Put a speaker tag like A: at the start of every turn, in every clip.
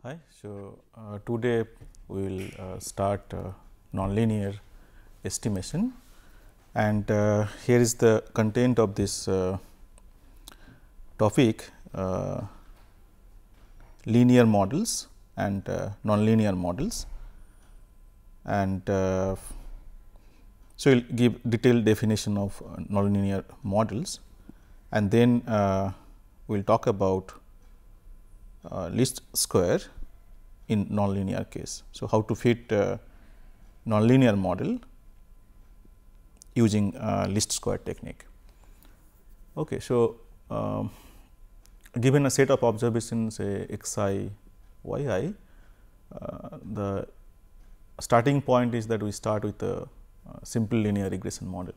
A: Hi. So, today we will start nonlinear estimation, and here is the content of this topic: linear models and nonlinear models. And so, we will give detailed definition of nonlinear models, and then we will talk about least square in nonlinear case. So, how to fit nonlinear model using least square technique. Okay, so, given a set of observations say x I, y I, the starting point is that we start with a simple linear regression model,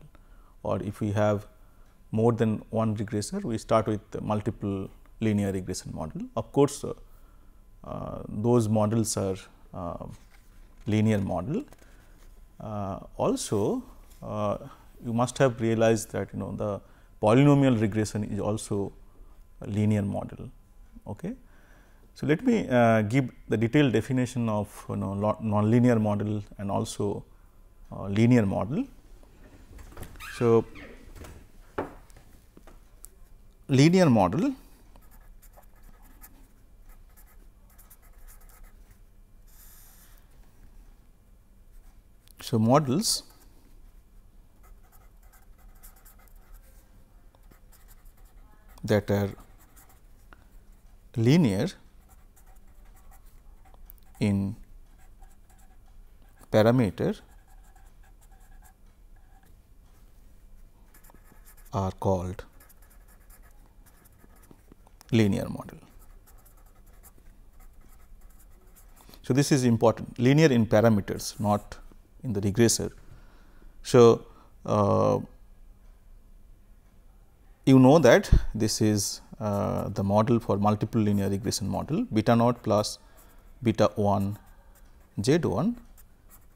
A: or if we have more than one regressor, we start with multiple linear regression model. Of course, those models are linear model. Also, you must have realized that the polynomial regression is also a linear model. Okay. So, let me give the detailed definition of nonlinear model and also linear model. So, linear model models that are linear in parameter are called linear model. So, this is important, linear in parameters, not in the regressor. So, you know that this is the model for multiple linear regression model beta naught plus beta 1 z 1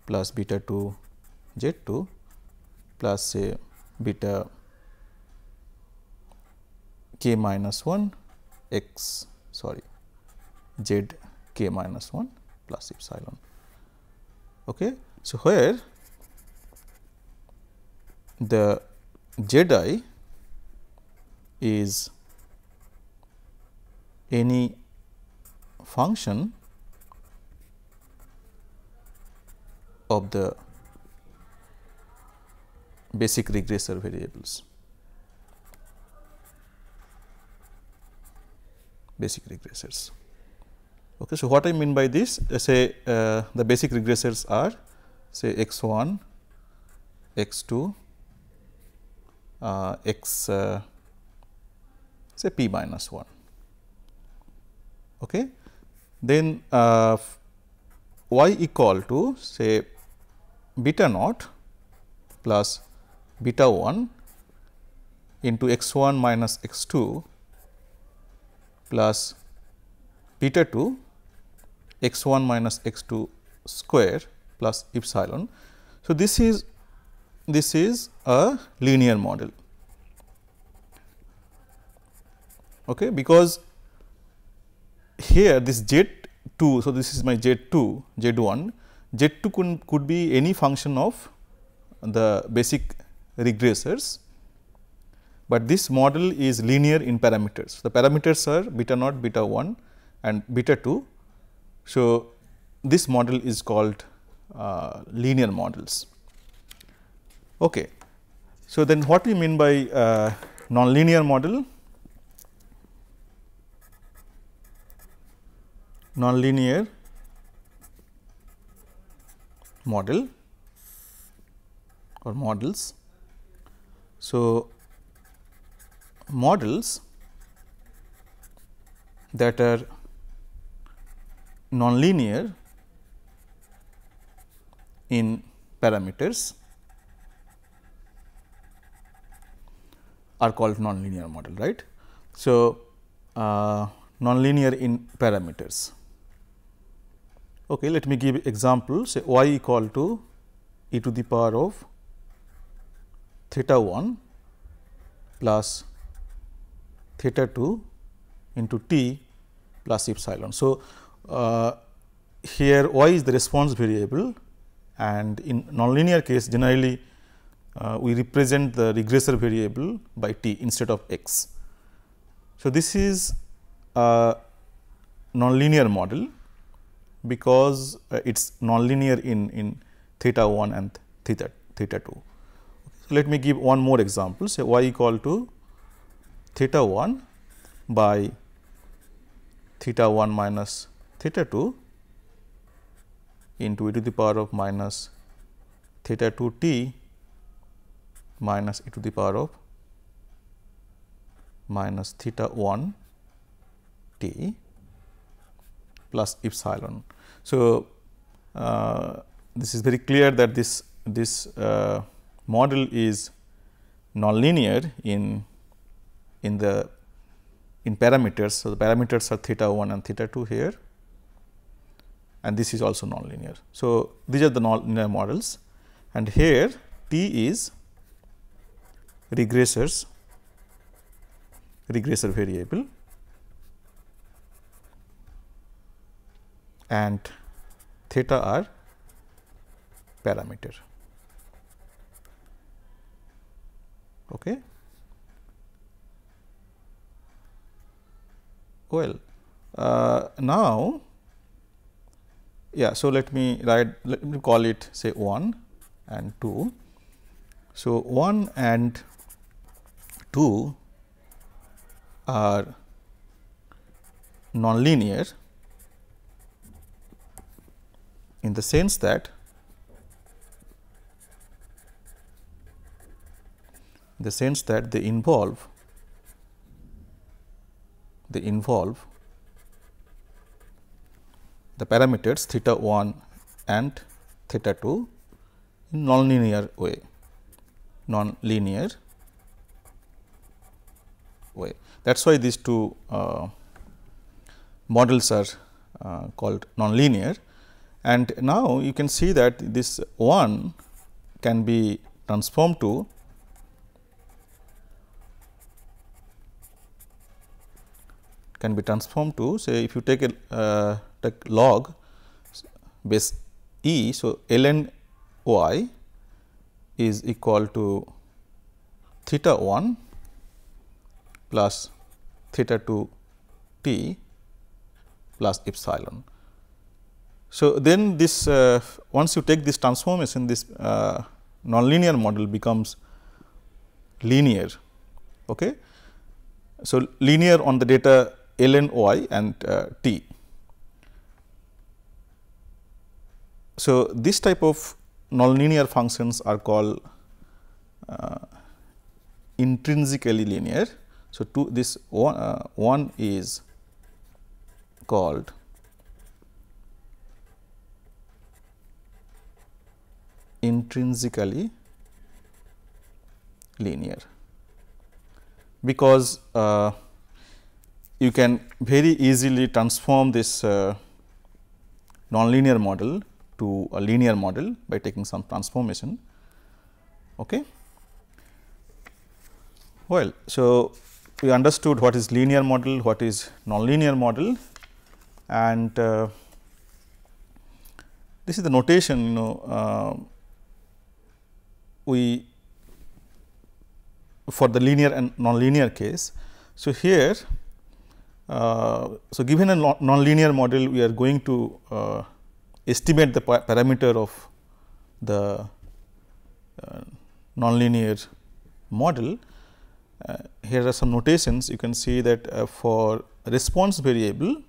A: plus beta 2 z 2 plus say beta k minus 1 x z k minus 1 plus epsilon. Okay. So, where the z I is any function of the basic regressor variables, basic regressors. Okay. So, what I mean by this, say the basic regressors are say x 1, x 2, x say p minus 1. Okay. Then y equal to say beta naught plus beta 1 into x 1 minus x 2 plus beta 2 x 1 minus x 2 square plus epsilon. So, this is a linear model. Okay, because here this z 2. So, this is my z 2 z 1, z 2 could be any function of the basic regressors, but this model is linear in parameters. The parameters are beta naught, beta 1 and beta 2. So, this model is called linear models. Okay. So, then what we mean by nonlinear model? Nonlinear model or models. So, models that are nonlinear in parameters are called nonlinear model, right. So, nonlinear in parameters. Okay, let me give example, say y equal to e to the power of theta 1 plus theta 2 into t plus epsilon. So, here y is the response variable, and in nonlinear case generally we represent the regressor variable by t instead of x. So, this is a nonlinear model because it is nonlinear in theta 1 and theta 2. So, let me give one more example, say y equal to theta 1 by theta 1 minus theta 2 into e to the power of minus theta 2 t minus e to the power of minus theta 1 t plus epsilon. So, this is very clear that this model is nonlinear in parameters. So, the parameters are theta 1 and theta 2 here, and this is also nonlinear. So, these are the nonlinear models, and here t is regressor variable and theta are parameter. Okay. Well, now, yeah. So, let me call it say 1 and 2. So, 1 and 2 are nonlinear in the sense that they involve the parameters theta 1 and theta 2 in nonlinear way. That is why these two models are called nonlinear. And now, you can see that this 1 can be transformed to say if you take a log base e. So, ln y is equal to theta 1 plus theta 2 t plus epsilon. So, then this once you take this transformation, this nonlinear model becomes linear. Okay. So, linear on the data ln y and t. So, this type of nonlinear functions are called intrinsically linear. So, this one is called intrinsically linear, because you can very easily transform this nonlinear model to a linear model by taking some transformation. Okay. Well, so we understood what is linear model, what is nonlinear model, and this is the notation we for the linear and nonlinear case. So, here so given a nonlinear model, we are going to estimate the parameter of the nonlinear model. Here are some notations. You can see that for response variable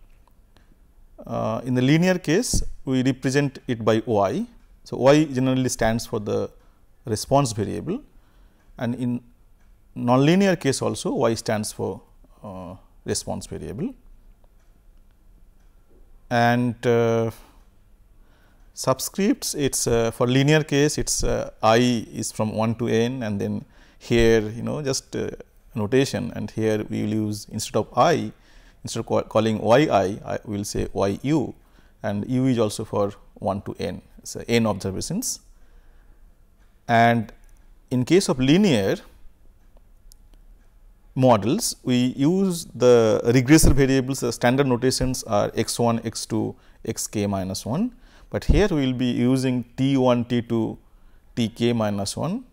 A: in the linear case, we represent it by y. So, y generally stands for the response variable, and in nonlinear case also y stands for response variable, and subscripts, it is for linear case, it is I is from 1 to n, and then here just notation, and here we will use instead of I, instead of calling y I will say y u, and u is also for 1 to n, so n observations. And in case of linear, models, we use the regressor variables. The standard notations are x 1, x 2, x k minus 1, but here we will be using t 1, t 2, t k minus 1.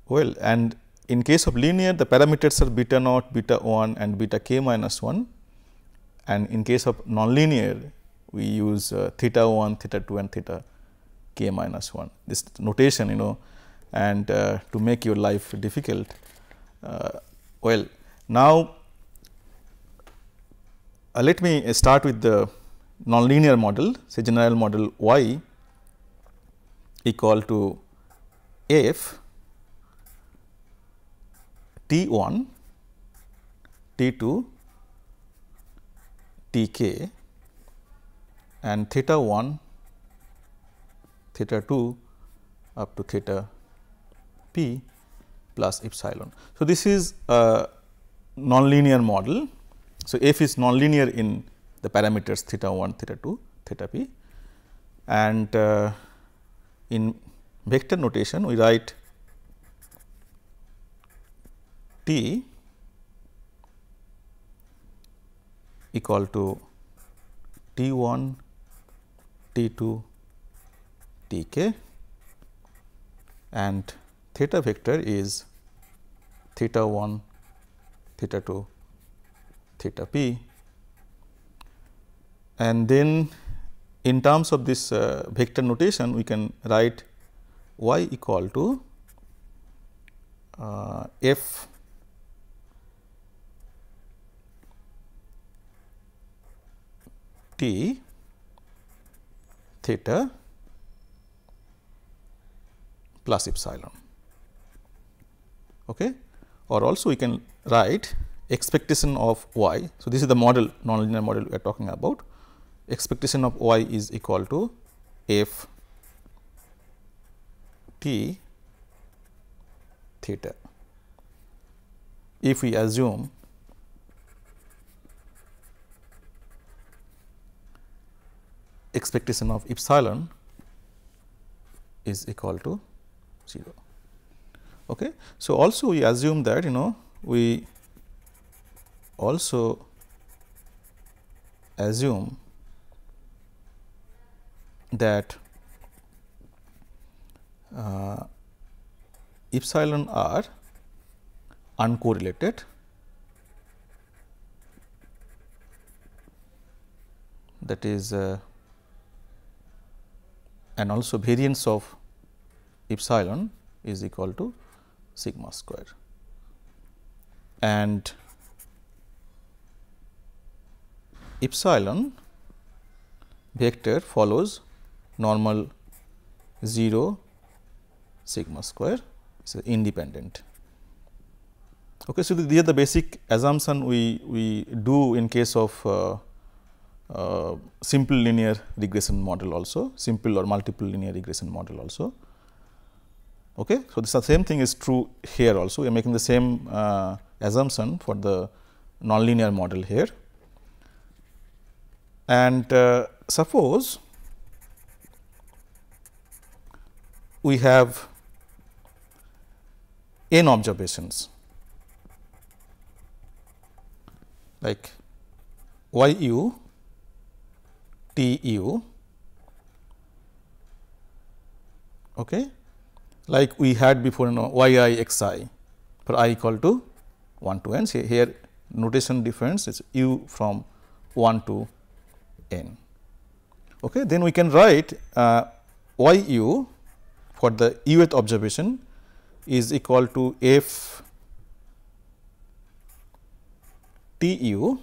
A: Well, and in case of linear, the parameters are beta naught, beta 1 and beta k minus 1, and in case of nonlinear, we use theta 1, theta 2 and theta k minus 1. This notation, and to make your life difficult. Well, now let me start with the nonlinear model. Say general model y equal to f t 1, t 2, t k and theta 1, theta 2 up to theta p plus epsilon. So, this is a nonlinear model. So, f is nonlinear in the parameters theta 1, theta 2, theta p, and in vector notation we write t equal to t 1, t 2, t k, and theta vector is theta 1, theta 2, theta p, and then in terms of this vector notation we can write y equal to f t theta plus epsilon. Okay. Or also we can write expectation of y. So, this is the model, nonlinear model we are talking about. Expectation of y is equal to f t theta. If we assume expectation of epsilon is equal to 0. Okay. So, also we assume that we also assume that epsilon are uncorrelated, that is and also variance of epsilon is equal to sigma square, and epsilon vector follows normal 0 sigma square, is independent. Okay. So, these are the basic assumption we do in case of simple linear regression model also, simple or multiple linear regression model also. Okay. So, the same thing is true here also, we are making the same assumption for the nonlinear model here. And suppose we have n observations like y u, t u, okay, like we had before y I x I for I equal to 1 to n. Say here notation difference is u from 1 to n. Okay. Then we can write y u for the uth observation is equal to f t u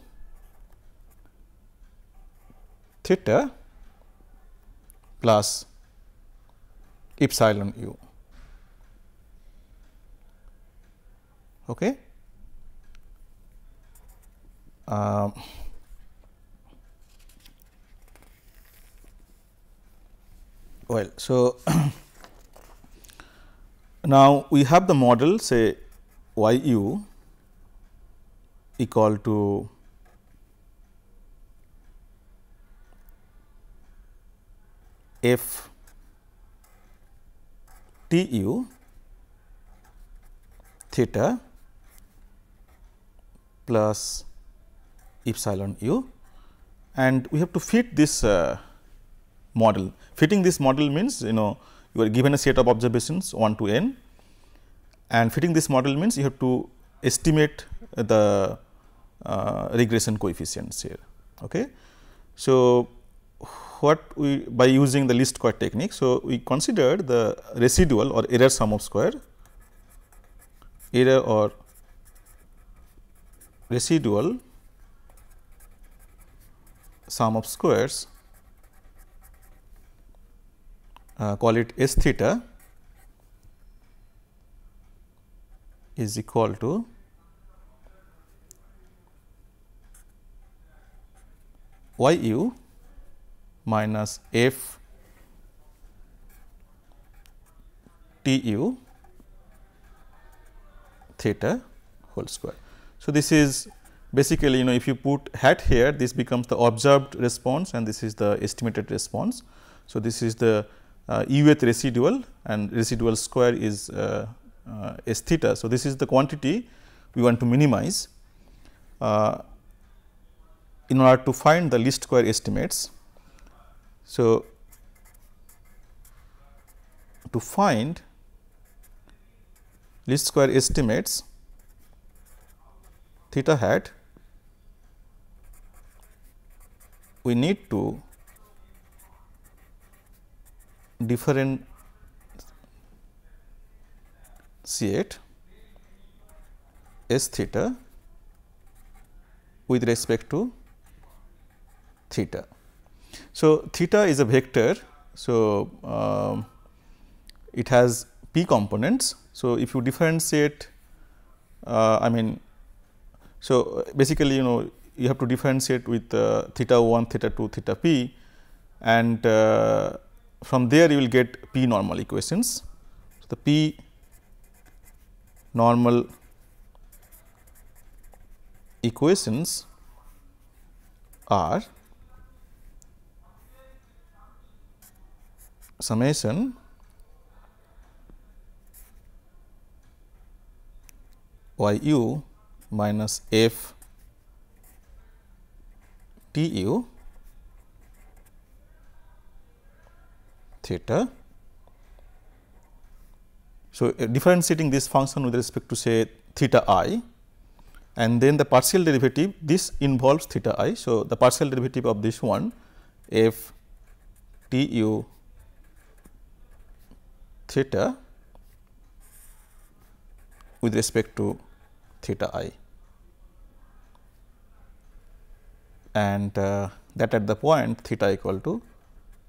A: theta plus epsilon u. Okay. Well, so now we have the model, say y u equal to f t u theta plus epsilon u, and we have to fit this model. Fitting this model means, you are given a set of observations 1 to n, and fitting this model means you have to estimate the regression coefficients here. Okay. So, what we by using the least square technique. So, we considered the residual or error sum of square, error or residual sum of squares, call it S theta, is equal to y u minus f t u theta whole square. So, this is basically, if you put hat here, this becomes the observed response and this is the estimated response. So, this is the uth residual, and residual square is S theta. So, this is the quantity we want to minimize in order to find the least square estimates. So, to find least square estimates theta hat, we need to differentiate S theta with respect to theta. So, theta is a vector. So, it has p components. So, if you differentiate, so basically you have to differentiate with theta 1, theta 2, theta p, and from there you will get p normal equations. So, the p normal equations are summation y u minus f t u theta. So, differentiating this function with respect to say theta I, and then the partial derivative, this involves theta I. So, the partial derivative of this one f t u theta with respect to theta I, and that at the point theta equal to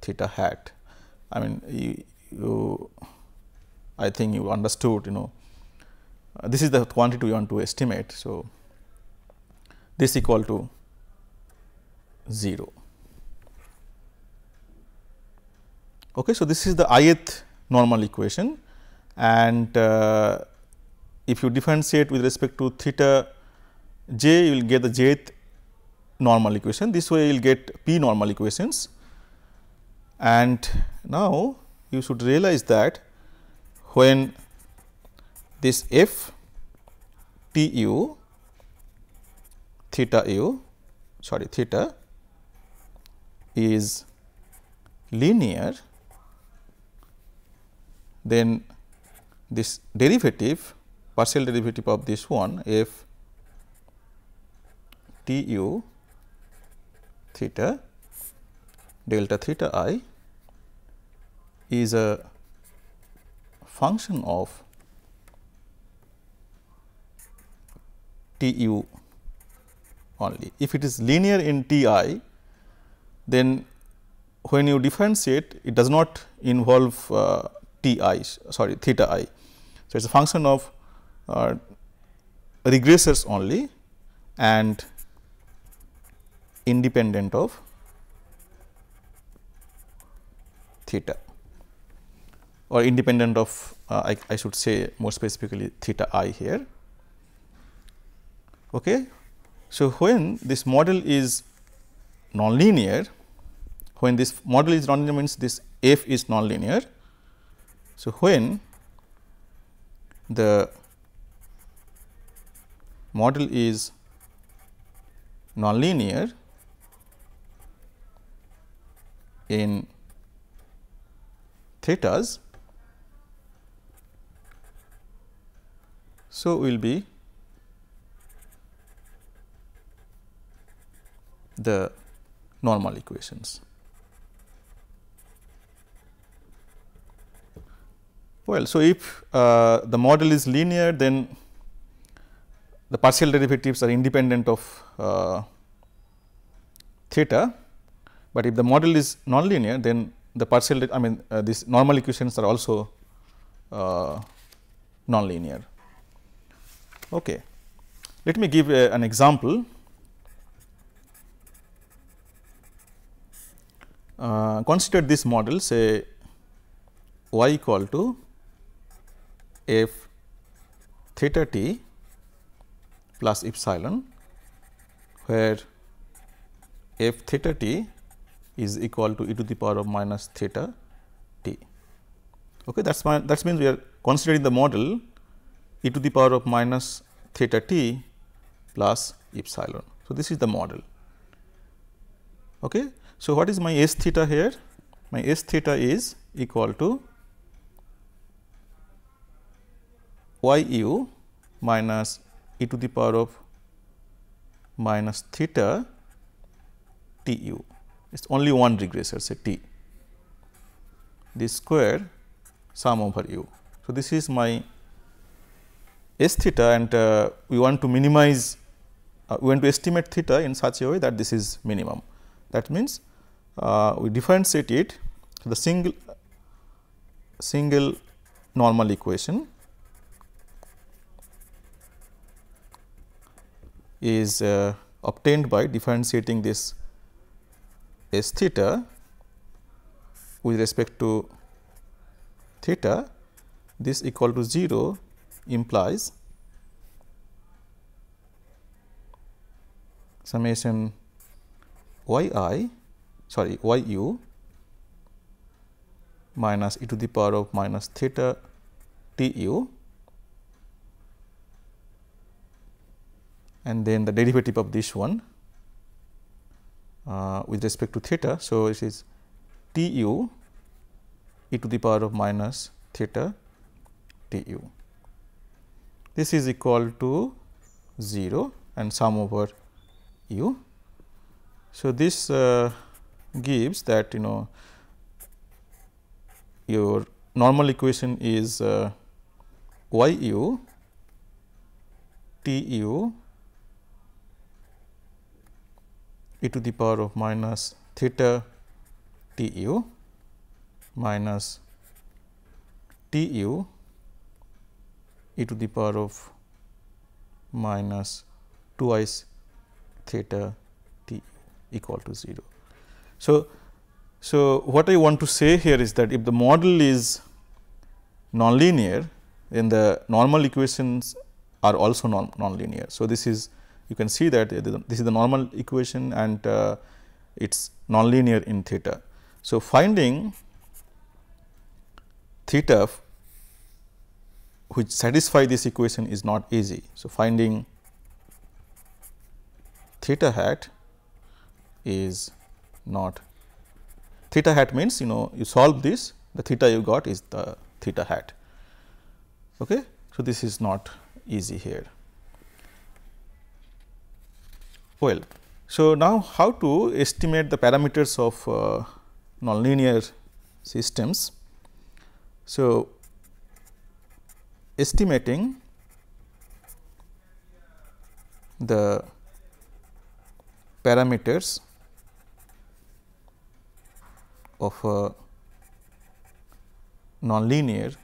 A: theta hat. I think you understood, this is the quantity we want to estimate. So, this equal to 0. Okay, so, this is the ith normal equation, and if you differentiate with respect to theta j, you will get the jth normal equation. This way you will get p normal equations, and now you should realize that when this f t u theta is linear, then this derivative, partial derivative of this one f t u theta delta theta I is a function of t u only. If it is linear in t I, then when you differentiate, it does not involve theta I. So, it is a function of regressors only and independent of theta, or independent of I should say more specifically theta I here. Okay. So, when this model is nonlinear, when this model is nonlinear means this f is nonlinear. So, when the model is nonlinear in thetas, so will be the normal equations. Well, so if the model is linear, then the partial derivatives are independent of theta, but if the model is nonlinear, then the partial these normal equations are also nonlinear. Okay. Let me give an example. Consider this model, say y equal to f theta t plus epsilon, where f theta t is equal to e to the power of minus theta t. Okay, that means we are considering the model e to the power of minus theta t plus epsilon. So, this is the model. Okay. So, what is my s theta here? My s theta is equal to y u minus e to the power of minus theta t u. It is only one regressor, say t, this square sum over u. So, this is my s theta, and we want to minimize, we want to estimate theta in such a way that this is minimum. That means, we differentiate it to the single normal equation is obtained by differentiating this s theta with respect to theta. This equal to 0 implies summation y u minus e to the power of minus theta t u, and then the derivative of this one with respect to theta. So, it is t u e to the power of minus theta t u. This is equal to 0 and sum over u. So, this gives that your normal equation is y u t u e to the power of minus theta t u minus t u e to the power of minus twice theta t u equal to 0. So, what I want to say here is that if the model is nonlinear, then the normal equations are also nonlinear. So, this is, you can see that this is the normal equation, and it is nonlinear in theta. So, finding theta which satisfy this equation is not easy. So, finding theta hat is not, theta hat means you solve this, the theta you got is the theta hat. Okay. So, this is not easy here. Well, so now how to estimate the parameters of nonlinear systems. So, estimating the parameters of a nonlinear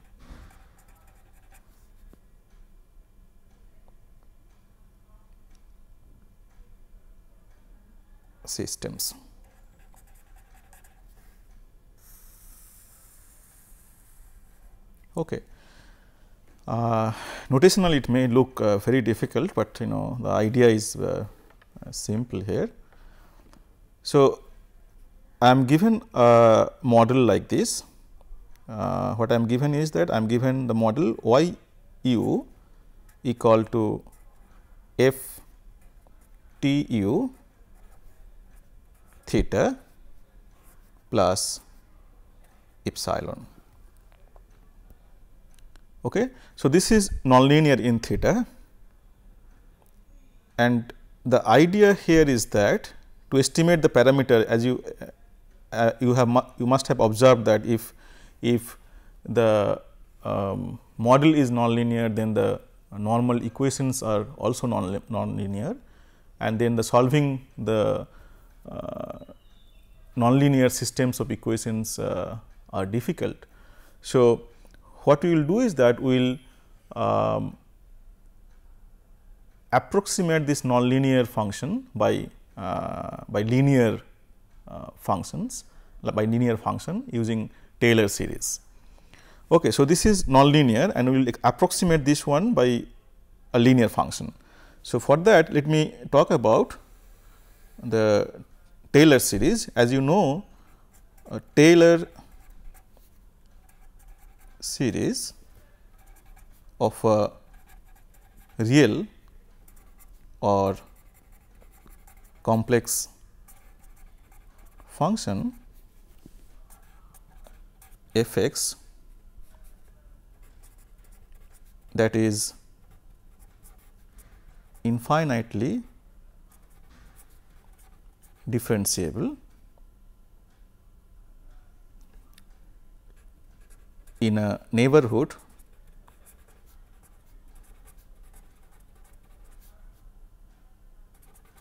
A: systems. Okay. Notationally it may look very difficult, but the idea is simple here. So, I am given a model like this. What I am given is that I am given the model y u equal to f t u theta plus epsilon. Okay. So, this is nonlinear in theta, and the idea here is that to estimate the parameter, as you must have observed that if the model is nonlinear, then the normal equations are also nonlinear, and then the solving the nonlinear systems of equations are difficult. So, what we will do is that we will approximate this nonlinear function by linear functions, by linear function using Taylor series. Okay, so, this is nonlinear, and we will approximate this one by a linear function. So, for that let me talk about the Taylor series. As you know, a Taylor series of a real or complex function f x that is infinitely differentiable in a neighborhood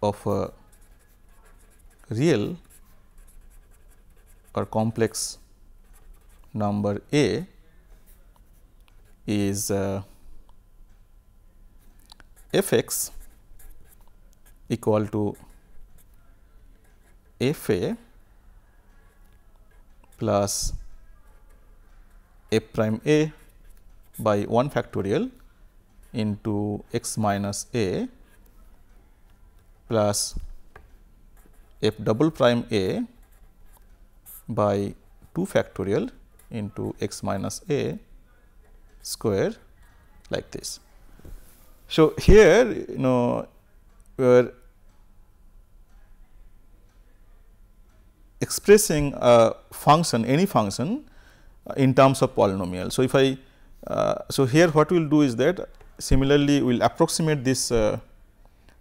A: of a real or complex number A is f x equal to f a plus f prime a by 1 factorial into x minus a plus f double prime a by 2 factorial into x minus a square, like this. So, here we are expressing a function, any function in terms of polynomial. So, if I so here what we will do is that similarly we will approximate this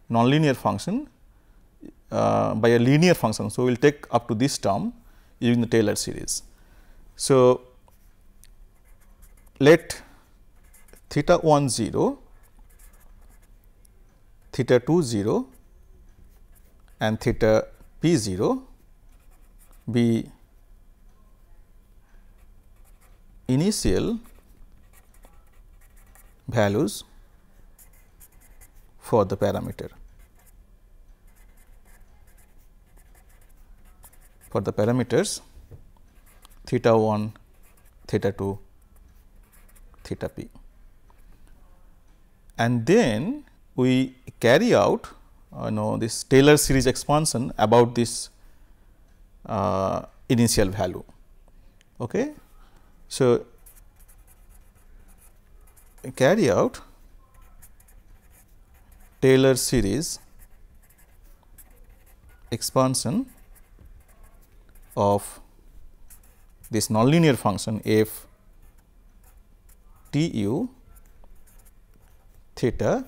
A: nonlinear function by a linear function. So, we will take up to this term using the Taylor series. So, let theta 1 0, theta 2 0 and theta p 0 be initial values for the parameter. For the parameters theta 1, theta 2, theta p, and then we carry out this Taylor series expansion about this initial value. Okay. So, carry out Taylor series expansion of this nonlinear function f t u theta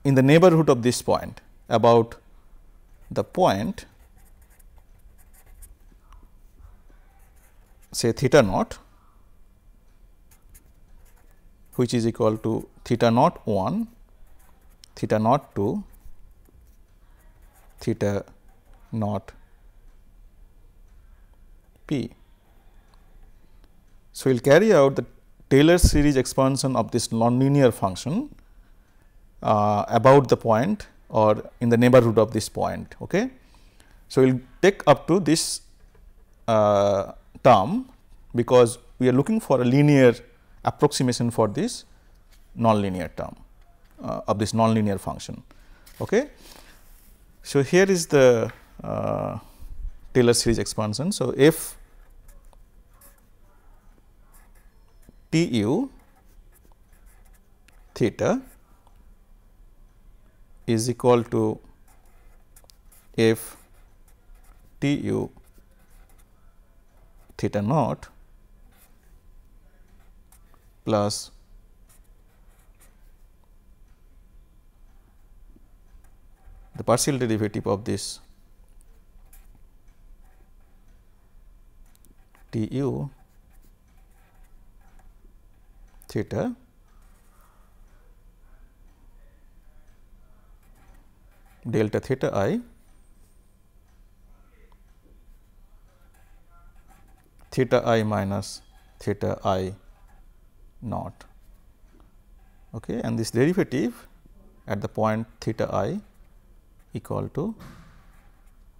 A: in the neighborhood of this point, about the point say theta naught, which is equal to theta naught 1, theta naught 2, theta naught p. So, we will carry out the Taylor series expansion of this nonlinear function about the point or in the neighborhood of this point. Okay. So, we will take up to this term, because we are looking for a linear approximation for this nonlinear term of this nonlinear function. Okay. So, here is the Taylor series expansion. So, f t u theta is equal to f t u theta naught plus the partial derivative of this T u theta delta theta I theta I minus theta I naught. Okay, and this derivative at the point theta I equal to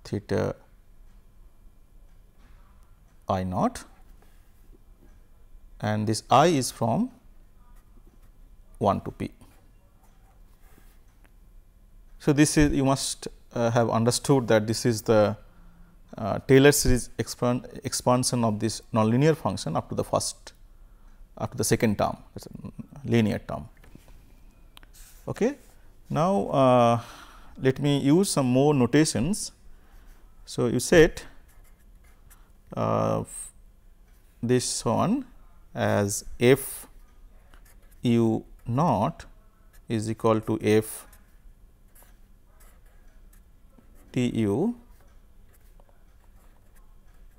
A: theta I naught, and this I is from 1 to p. So, this is you must have understood that this is the Taylor series expansion of this nonlinear function up to the second term, linear term. Okay. Now, let me use some more notations. So, you set this one as f u naught is equal to f t u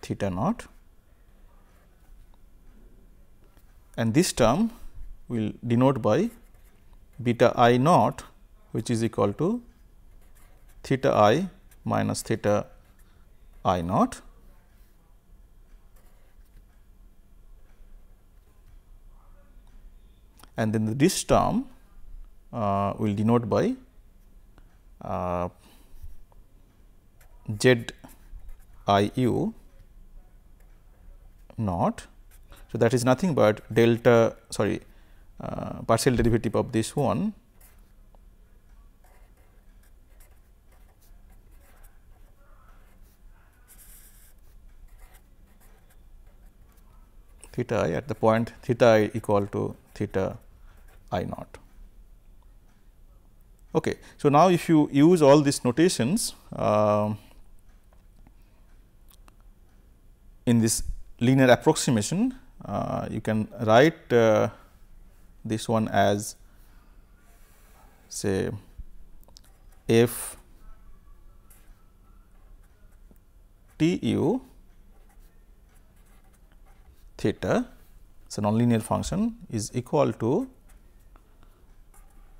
A: theta naught, and this term will denote by beta I naught, which is equal to theta I minus theta I naught, and then this term will denote by z I u naught. So, that is nothing but delta partial derivative of this one theta I at the point theta I equal to theta I naught. Okay. So, now if you use all these notations in this linear approximation, you can write this one as say f t u theta, it is a nonlinear function, is equal to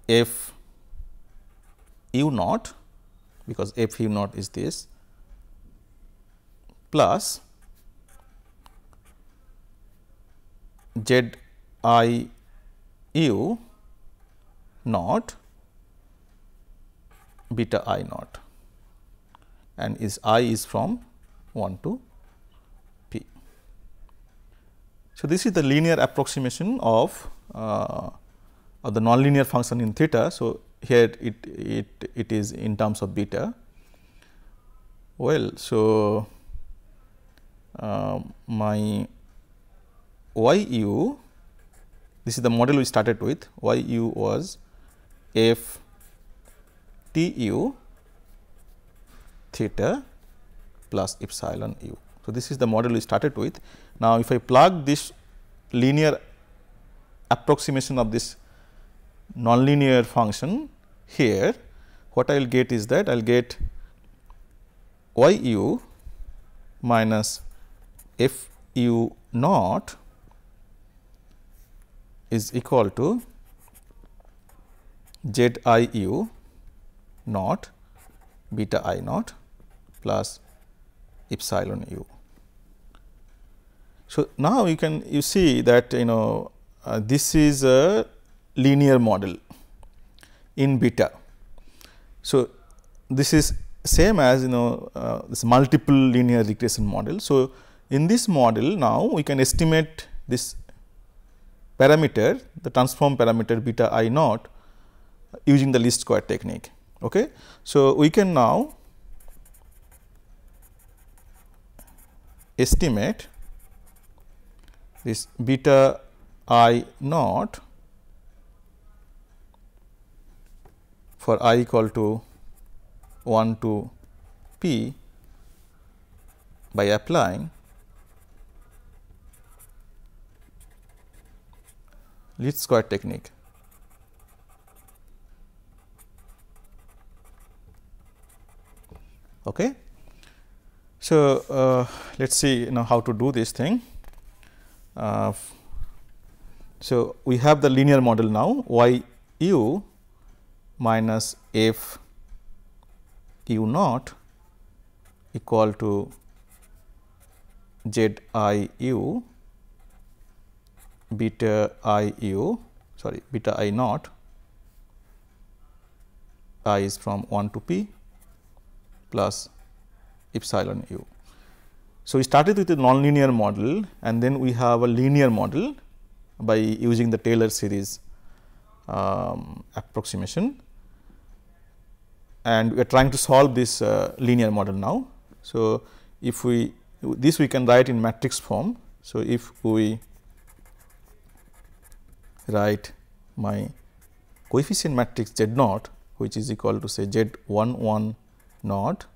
A: f u naught, because f u naught is this, plus z I u naught beta I naught, and is I is from 1 to p. So, this is the linear approximation of the nonlinear function in theta. So, here it is in terms of beta. Well, so my y u, this is the model we started with, y u was f t u theta plus epsilon u. So, this is the model we started with. Now, if I plug this linear approximation of this nonlinear function here, what I will get is that I will get y u minus f u naught is equal to z I u naught beta I naught plus epsilon u. So, now you see that this is a linear model in beta. So, this is same as this multiple linear regression model. So, in this model now we can estimate this parameter, the transform parameter beta I naught using the least square technique. Okay. So, we can now estimate this beta I naught for I equal to 1 to P by applying least square technique. Okay. So, let us see how to do this thing. So, we have the linear model now y u minus f u naught equal to z I u beta I u beta I naught, I is from 1 to p plus epsilon u. So, we started with a nonlinear model and then we have a linear model by using the Taylor series approximation, and we are trying to solve this linear model now. So, if we can write in matrix form. So, if we write my coefficient matrix Z naught, which is equal to say Z 1 naught,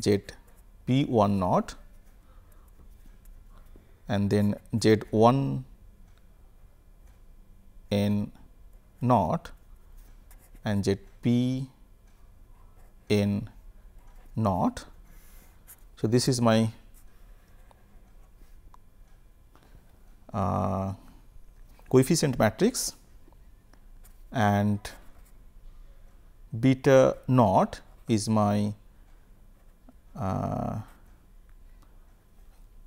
A: Z P 1 naught, and then Z 1 n naught and Z P n naught. So, this is my coefficient matrix, and beta naught is my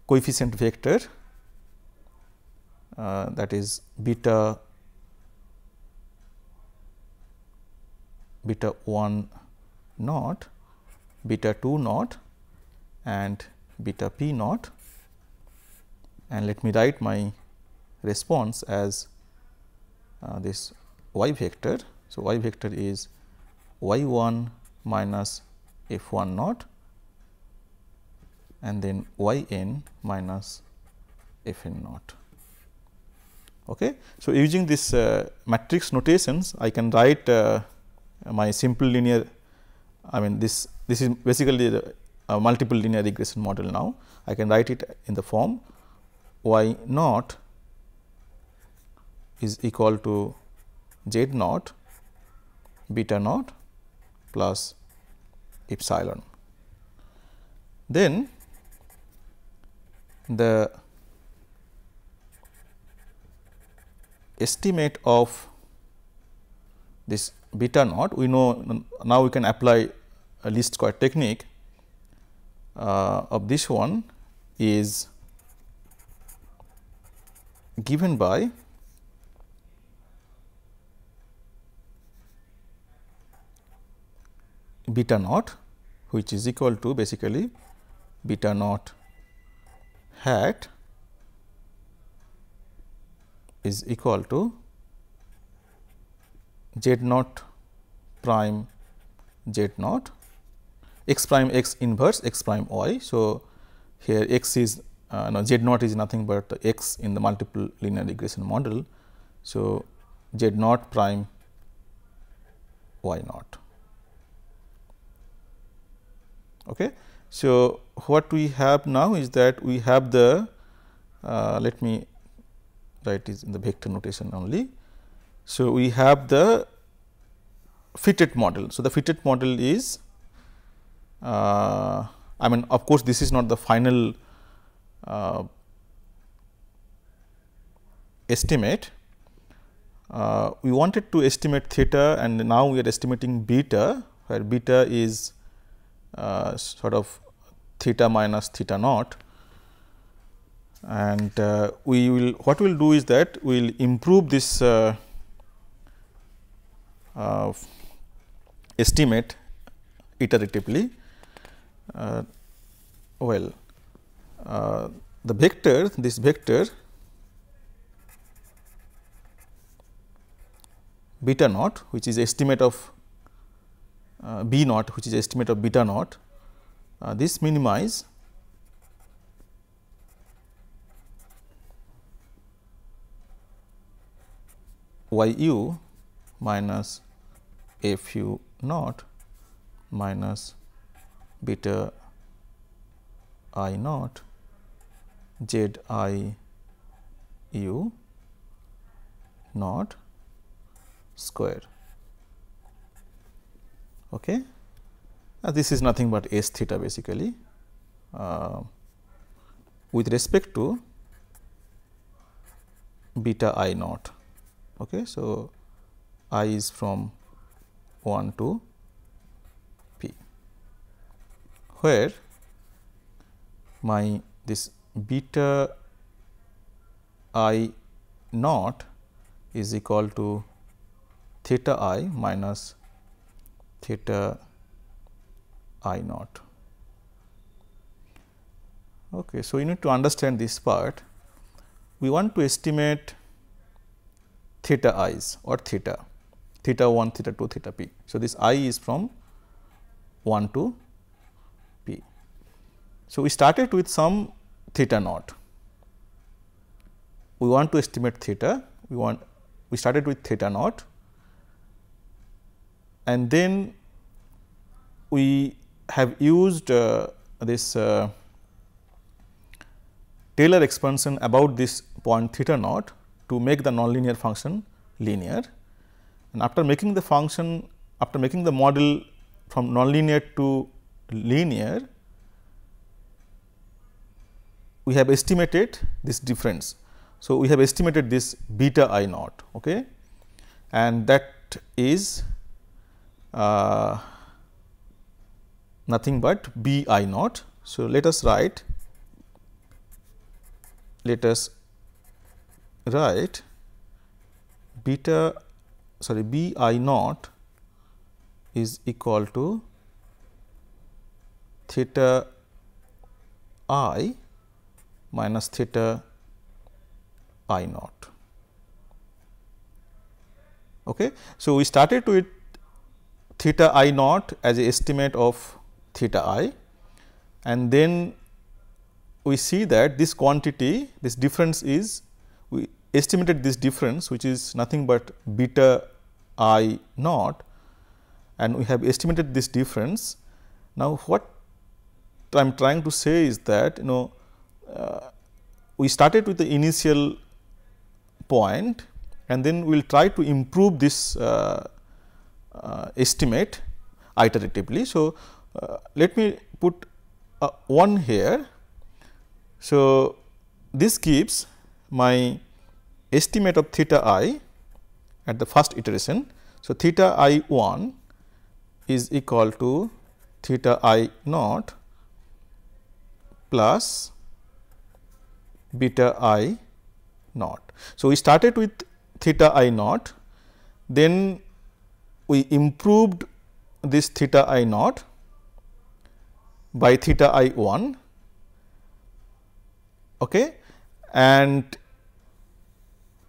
A: coefficient vector, that is beta 1 naught, beta 2 naught and beta p naught, and let me write my response as this y vector. So, y vector is y 1 minus f 1 naught and then y n minus f n naught. Okay. So, using this matrix notations, I can write my simple linear, this is basically the multiple linear regression model. Now, I can write it in the form y naught is equal to z naught beta naught plus epsilon. Then the estimate of this beta naught, we know now we can apply a least square technique of this one, is given by beta naught, which is equal to basically beta naught hat is equal to z naught prime z naught x prime x inverse x prime y. So, here x is z naught is nothing but x in the multiple linear regression model. So, z naught prime y naught. Okay. So, what we have now is that we have the let me write is in the vector notation only. So, we have the fitted model. So, the fitted model is of course, this is not the final estimate. We wanted to estimate theta, and now we are estimating beta, where beta is sort of theta minus theta naught, and we will what we will do is that we will improve this estimate iteratively. The vector, this vector beta naught, which is estimate of b naught, which is estimate of beta naught, this minimize y u minus f u naught minus beta I naught z I u naught square. Okay. This is nothing but s theta basically with respect to beta I naught. Okay. So, I is from 1 to p, where my this beta I naught is equal to theta I minus theta I naught. Okay. So, you need to understand this part. We want to estimate theta i's or theta 1, theta 2, theta p. So, this I is from 1 to p. So, we started with some theta naught. We want to estimate theta, we started with theta naught, and then we have used this Taylor expansion about this point theta naught to make the nonlinear function linear. And after making the function, after making the model from nonlinear to linear, we have estimated this difference. So, we have estimated this beta I naught, okay, and that is nothing but b I naught. So, let us write b I naught is equal to theta I minus theta I naught. Okay. So, we started with theta I naught as a estimate of theta I, and then we see that this quantity, this difference is, we estimated this difference which is nothing but beta I naught, and we have estimated this difference. Now, what I am trying to say is that we started with the initial point, and then we will try to improve this estimate iteratively. So, let me put 1 here. So, this gives my estimate of theta I at the first iteration. So, theta I 1 is equal to theta I naught plus beta I naught. So, we started with theta I naught, then we improved this theta I naught by theta I 1, okay, and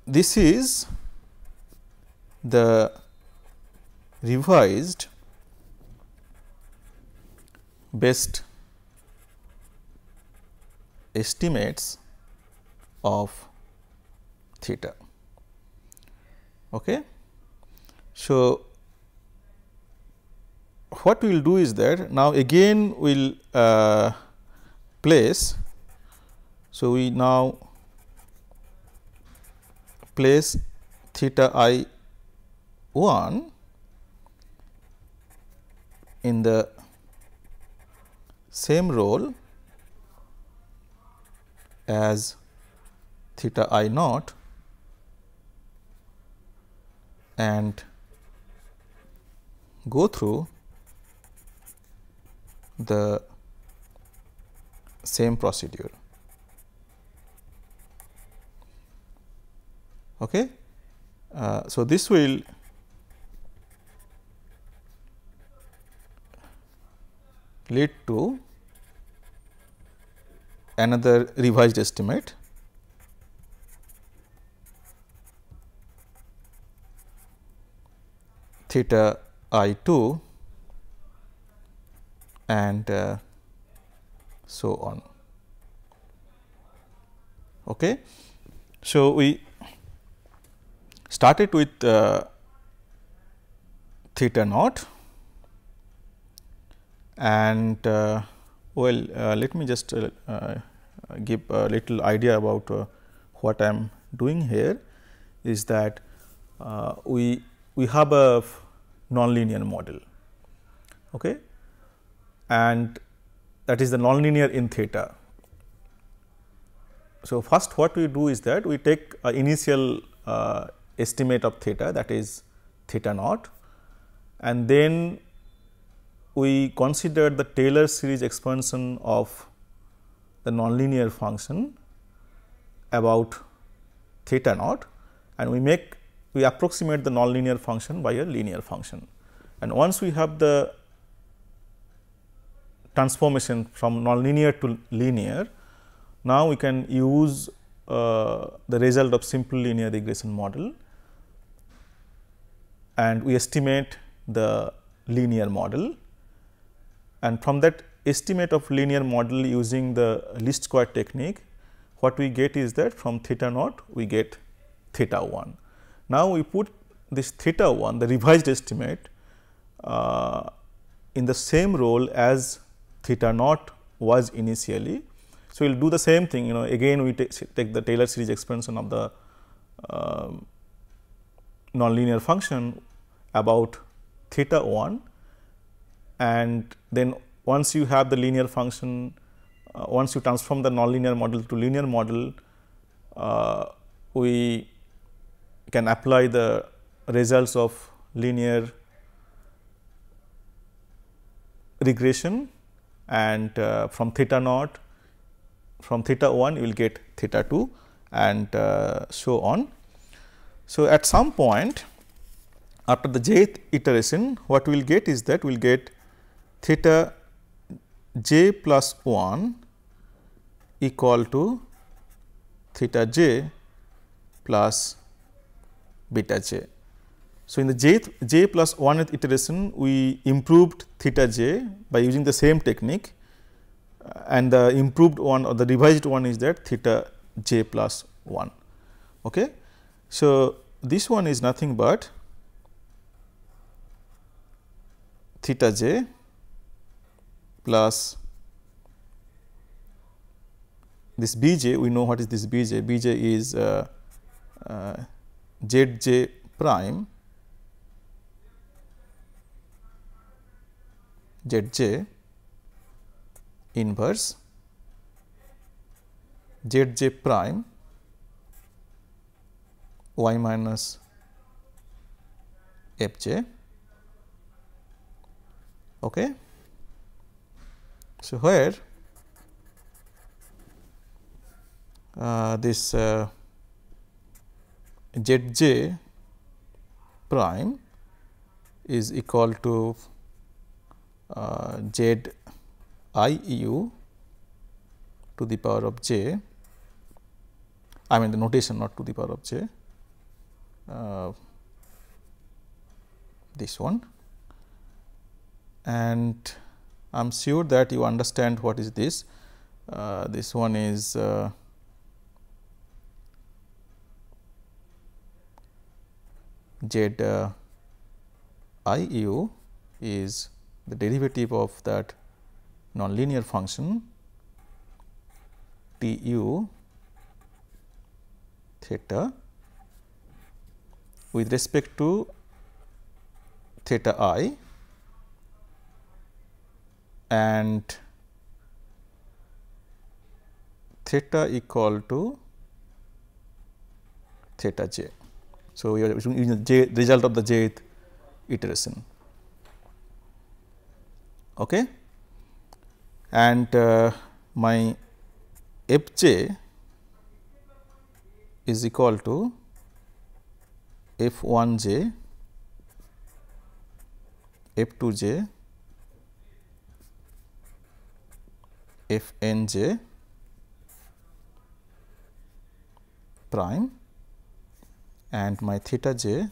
A: this is the revised best estimates of theta. Okay. So, what we will do is that now again we will place. So, we now place theta I 1 in the same role as theta I naught, and go through the same procedure. Okay. So, this will lead to another revised estimate theta I 2 and so on. Okay. So, we started with theta naught, and well, let me just give a little idea about what I am doing here is that we have a nonlinear model, okay, and that is the nonlinear in theta. So, first what we do is that we take a initial estimate of theta, that is theta naught, and then we consider the Taylor series expansion of the nonlinear function about theta naught, and we approximate the nonlinear function by a linear function. And once we have the transformation from nonlinear to linear, now we can use the result of simple linear regression model, and we estimate the linear model, and from that estimate of linear model using the least square technique, what we get is that from theta naught we get theta 1. Now, we put this theta 1, the revised estimate, in the same role as theta naught was initially. So, we will do the same thing, again we take the Taylor series expansion of the nonlinear function about theta 1, and then once you have the linear function, once you transform the nonlinear model to linear model, we can apply the results of linear regression, and from theta naught, from theta 1 you will get theta 2 and so on. So, at some point after the jth iteration, what we will get is that we will get theta j plus 1 equal to theta j plus beta j. So, in the j plus 1th iteration, we improved theta j by using the same technique, and the improved one or the revised one is that theta j plus 1. Okay. So, this one is nothing but theta j plus this b j. We know what is this b j. B j is z j prime z j inverse z j prime y minus f j. Okay. So, where this z j prime is equal to z I u to the power of j, I mean the notation not to the power of j, this one, and I am sure that you understand what is this. This one is z I u is the derivative of that nonlinear function T u theta with respect to theta I, and theta equal to theta j. So, we are using the j result of the jth iteration. Okay. And my f j is equal to f 1 j, f 2 j, f n j prime, and my theta j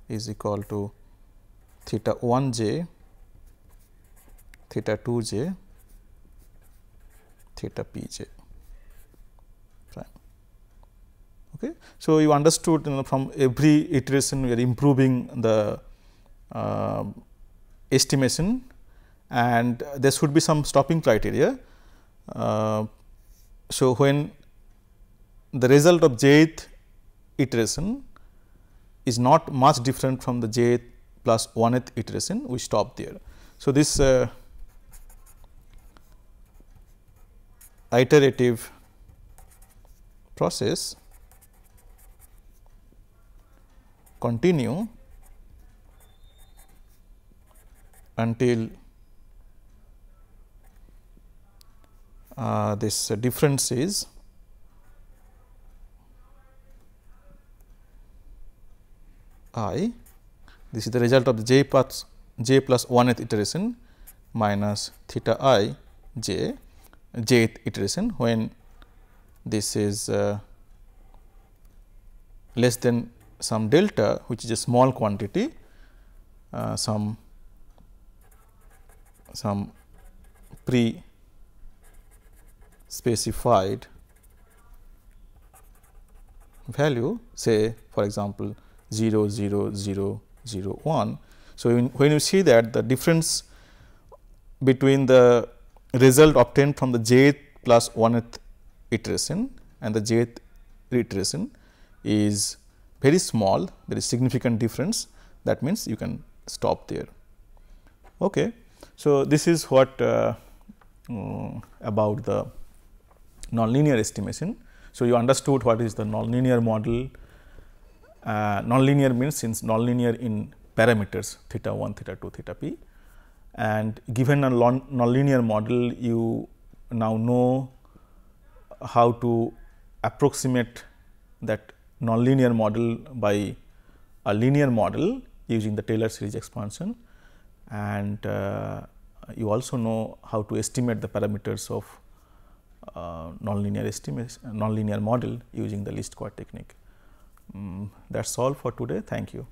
A: is equal to theta 1 j, theta 2 j, theta p j prime. Okay. So, you understood from every iteration we are improving the estimation, and there should be some stopping criteria. So, when the result of jth iteration is not much different from the jth plus 1th iteration, we stop there. So, this iterative process continue until this difference is I. This is the result of the j plus 1th iteration minus theta I jth iteration, when this is less than some delta, which is a small quantity, some pre specified value, say for example 0 0 0 0 1. So, when you see that the difference between the result obtained from the jth plus 1th iteration and the jth iteration is very small, there is significant difference, that means you can stop there. Okay. So, this is what about the nonlinear estimation. So, you understood what is the nonlinear model. Nonlinear means since nonlinear in parameters theta 1, theta 2, theta p, and given a nonlinear model, you now know how to approximate that nonlinear model by a linear model using the Taylor series expansion, and you also know how to estimate the parameters of nonlinear model using the least square technique. That is all for today. Thank you.